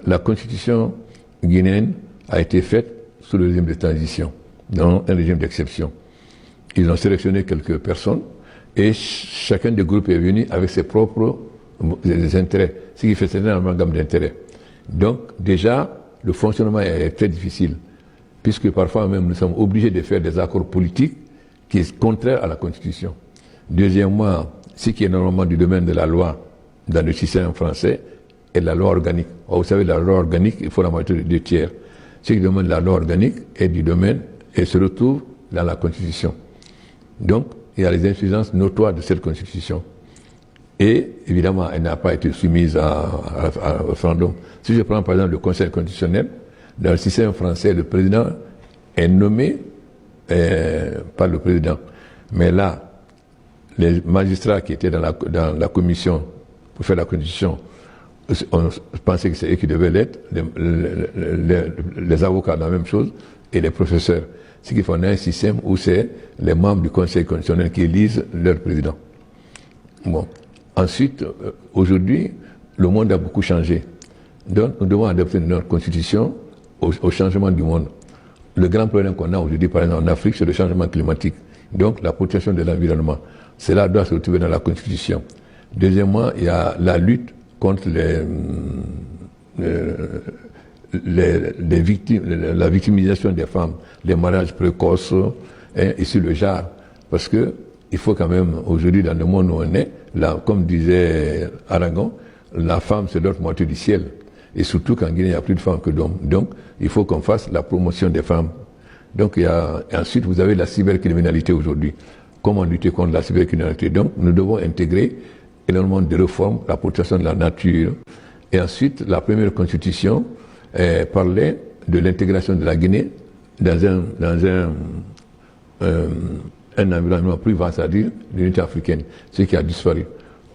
La constitution guinéenne a été faite sous le régime de transition, dans un régime d'exception. Ils ont sélectionné quelques personnes et chacun des groupes est venu avec ses propres intérêts, ce qui fait un amalgame d'intérêts. Donc déjà, le fonctionnement est très difficile, puisque parfois même nous sommes obligés de faire des accords politiques qui sont contraires à la Constitution. Deuxièmement, ce qui est normalement du domaine de la loi dans le système français est la loi organique. Vous savez, la loi organique, il faut la majorité de 2/3. Ce qui demande la loi organique est du domaine et se retrouve dans la Constitution. Donc, il y a les insuffisances notoires de cette Constitution. Et, évidemment, elle n'a pas été soumise au référendum. Si je prends par exemple le Conseil constitutionnel, dans le système français, le président est nommé par le président. Mais là, les magistrats qui étaient dans la commission pour faire la Constitution, on pensait que c'est eux qui devaient l'être, les avocats, la même chose, et les professeurs. Ce qui fait qu'on a un système où c'est les membres du Conseil constitutionnel qui élisent leur président. Bon. Ensuite, aujourd'hui, le monde a beaucoup changé. Donc, nous devons adapter notre constitution au changement du monde. Le grand problème qu'on a aujourd'hui, par exemple, en Afrique, c'est le changement climatique. Donc, la protection de l'environnement. Cela doit se retrouver dans la constitution. Deuxièmement, il y a la lutte contre la victimisation des femmes, les mariages précoces, ici le genre. Parce que il faut quand même, aujourd'hui, dans le monde où on est, là, comme disait Aragon, la femme, c'est l'autre moitié du ciel. Et surtout qu'en Guinée, il n'y a plus de femmes que d'hommes. Donc, il faut qu'on fasse la promotion des femmes. Donc, ensuite, vous avez la cybercriminalité aujourd'hui. Comment lutter contre la cybercriminalité? Donc, nous devons intégrer énormément de réformes, la protection de la nature. Et ensuite, la première constitution parlait de l'intégration de la Guinée dans un environnement plus vaste, c'est-à-dire l'unité africaine, ce qui a disparu.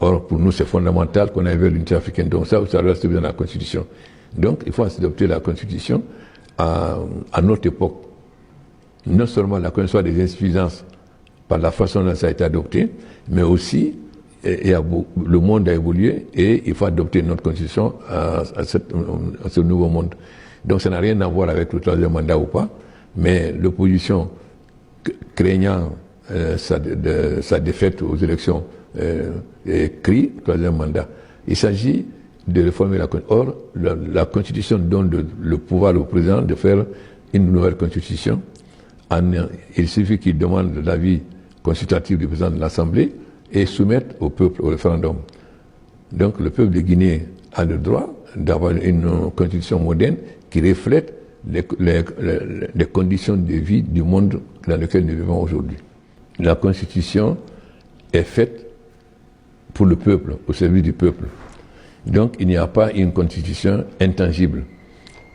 Or, pour nous, c'est fondamental qu'on aille vers l'unité africaine. Donc ça doit se dans la Constitution. Donc, il faut adopter la Constitution à notre époque. Non seulement la connaissance des insuffisances par la façon dont ça a été adopté, mais aussi, le monde a évolué et il faut adopter notre Constitution à ce nouveau monde. Donc ça n'a rien à voir avec le troisième mandat ou pas, mais l'opposition craignant sa défaite aux élections crie troisième mandat. Il s'agit de réformer la Constitution. Or, la Constitution donne le pouvoir au président de faire une nouvelle Constitution. Il suffit qu'il demande l'avis consultatif du président de l'Assemblée et soumettre au peuple au référendum. Donc le peuple de Guinée a le droit d'avoir une constitution moderne qui reflète les conditions de vie du monde dans lequel nous vivons aujourd'hui. La constitution est faite pour le peuple, au service du peuple. Donc il n'y a pas une constitution intangible.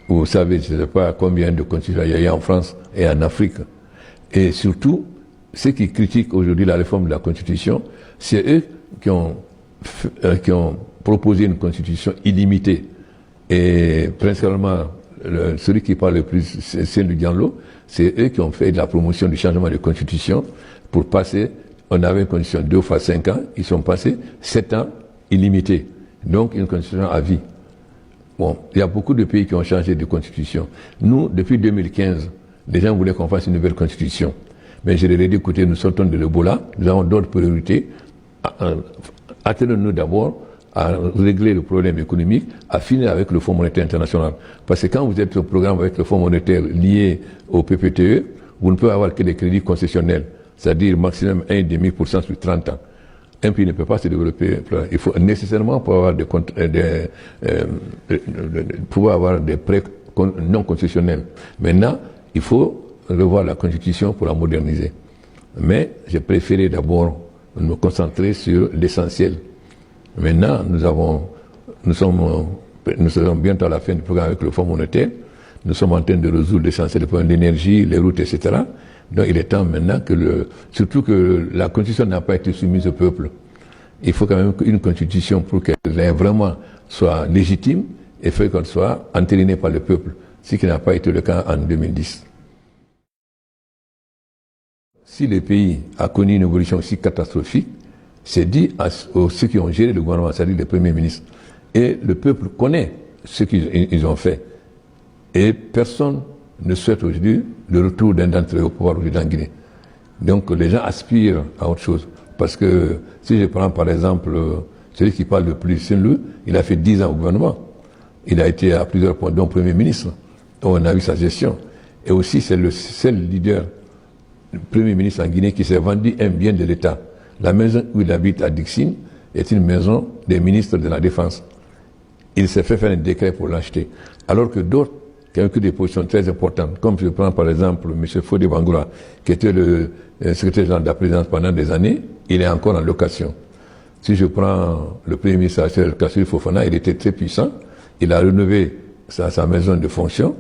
Vous savez, je ne sais pas combien de constitutions il y a en France et en Afrique. Et surtout, ceux qui critiquent aujourd'hui la réforme de la Constitution, c'est eux qui ont proposé une Constitution illimitée. Et principalement, celui qui parle le plus, c'est Cellou Diallo, c'est eux qui ont fait de la promotion du changement de Constitution pour passer, on avait une Constitution 2 fois 5 ans, ils sont passés 7 ans illimité. Donc une Constitution à vie. Bon, il y a beaucoup de pays qui ont changé de Constitution. Nous, depuis 2015, les gens voulaient qu'on fasse une nouvelle Constitution. Mais je leur ai dit, écoutez, nous sortons de l'Ebola, nous avons d'autres priorités. Attendons-nous d'abord à régler le problème économique, à finir avec le Fonds monétaire international. Parce que quand vous êtes au programme avec le Fonds monétaire lié au PPTE, vous ne pouvez avoir que des crédits concessionnels, c'est-à-dire maximum 1,5% sur 30 ans. Un pays ne peut pas se développer. Il faut nécessairement pouvoir avoir des prêts non concessionnels. Maintenant, il faut revoir la Constitution pour la moderniser. Mais j'ai préféré d'abord me concentrer sur l'essentiel. Maintenant, nous serons bientôt à la fin du programme avec le Fonds monétaire. Nous sommes en train de résoudre l'essentiel, le problème de l'énergie, les routes, etc. Donc il est temps maintenant surtout que la Constitution n'a pas été soumise au peuple. Il faut quand même une Constitution pour qu'elle vraiment soit légitime et fait qu'elle soit entérinée par le peuple, ce qui n'a pas été le cas en 2010. Si le pays a connu une évolution aussi catastrophique, c'est dit à ceux qui ont géré le gouvernement, c'est-à-dire les premiers ministres. Et le peuple connaît ce qu'ils ont fait. Et personne ne souhaite aujourd'hui le retour d'un d'entre eux au pouvoir aujourd'hui en Guinée. Donc les gens aspirent à autre chose. Parce que si je prends par exemple celui qui parle le plus, c'est lui, il a fait 10 ans au gouvernement. Il a été à plusieurs points, dont Premier ministre. Donc on a vu sa gestion. Et aussi c'est le seul leader, le Premier ministre en Guinée qui s'est vendu un bien de l'État. La maison où il habite à Dixine est une maison des ministres de la Défense. Il s'est fait faire un décret pour l'acheter. Alors que d'autres qui ont eu des positions très importantes, comme je prends par exemple M. Fodé Bangoura, qui était le secrétaire général de la présidence pendant des années, il est encore en location. Si je prends le premier ministre Kassuri Fofana, il était très puissant, il a rénové sa maison de fonction,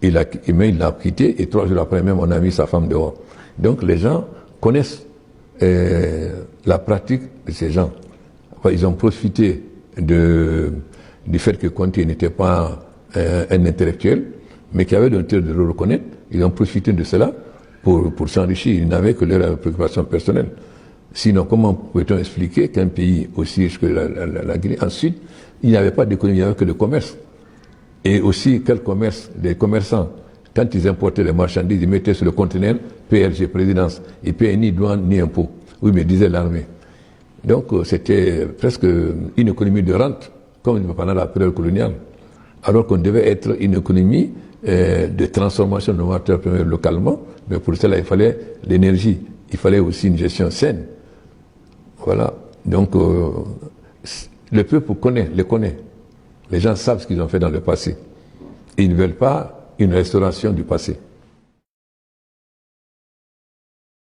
mais il l'a quitté et 3 jours après même on a mis sa femme dehors. Donc les gens connaissent la pratique de ces gens. Enfin, ils ont profité du fait que Conté n'était pas un intellectuel, mais qui avait l'intérêt de le reconnaître. Ils ont profité de cela pour s'enrichir. Ils n'avaient que leurs préoccupations personnelles. Sinon, comment peut-on expliquer qu'un pays aussi riche que la Guinée, ensuite, il n'y avait pas d'économie, il n'y avait que le commerce. Et aussi, quel commerce? Les commerçants, quand ils importaient les marchandises, ils mettaient sur le conteneur PRG, présidence. Ils ne payaient ni douane ni impôt. Oui, mais disait l'armée. Donc, c'était presque une économie de rente, comme pendant la période coloniale. Alors qu'on devait être une économie de transformation de matières premières localement, mais pour cela, il fallait l'énergie. Il fallait aussi une gestion saine. Voilà. Donc, le peuple les connaît. Les gens savent ce qu'ils ont fait dans le passé. Ils ne veulent pas une restauration du passé.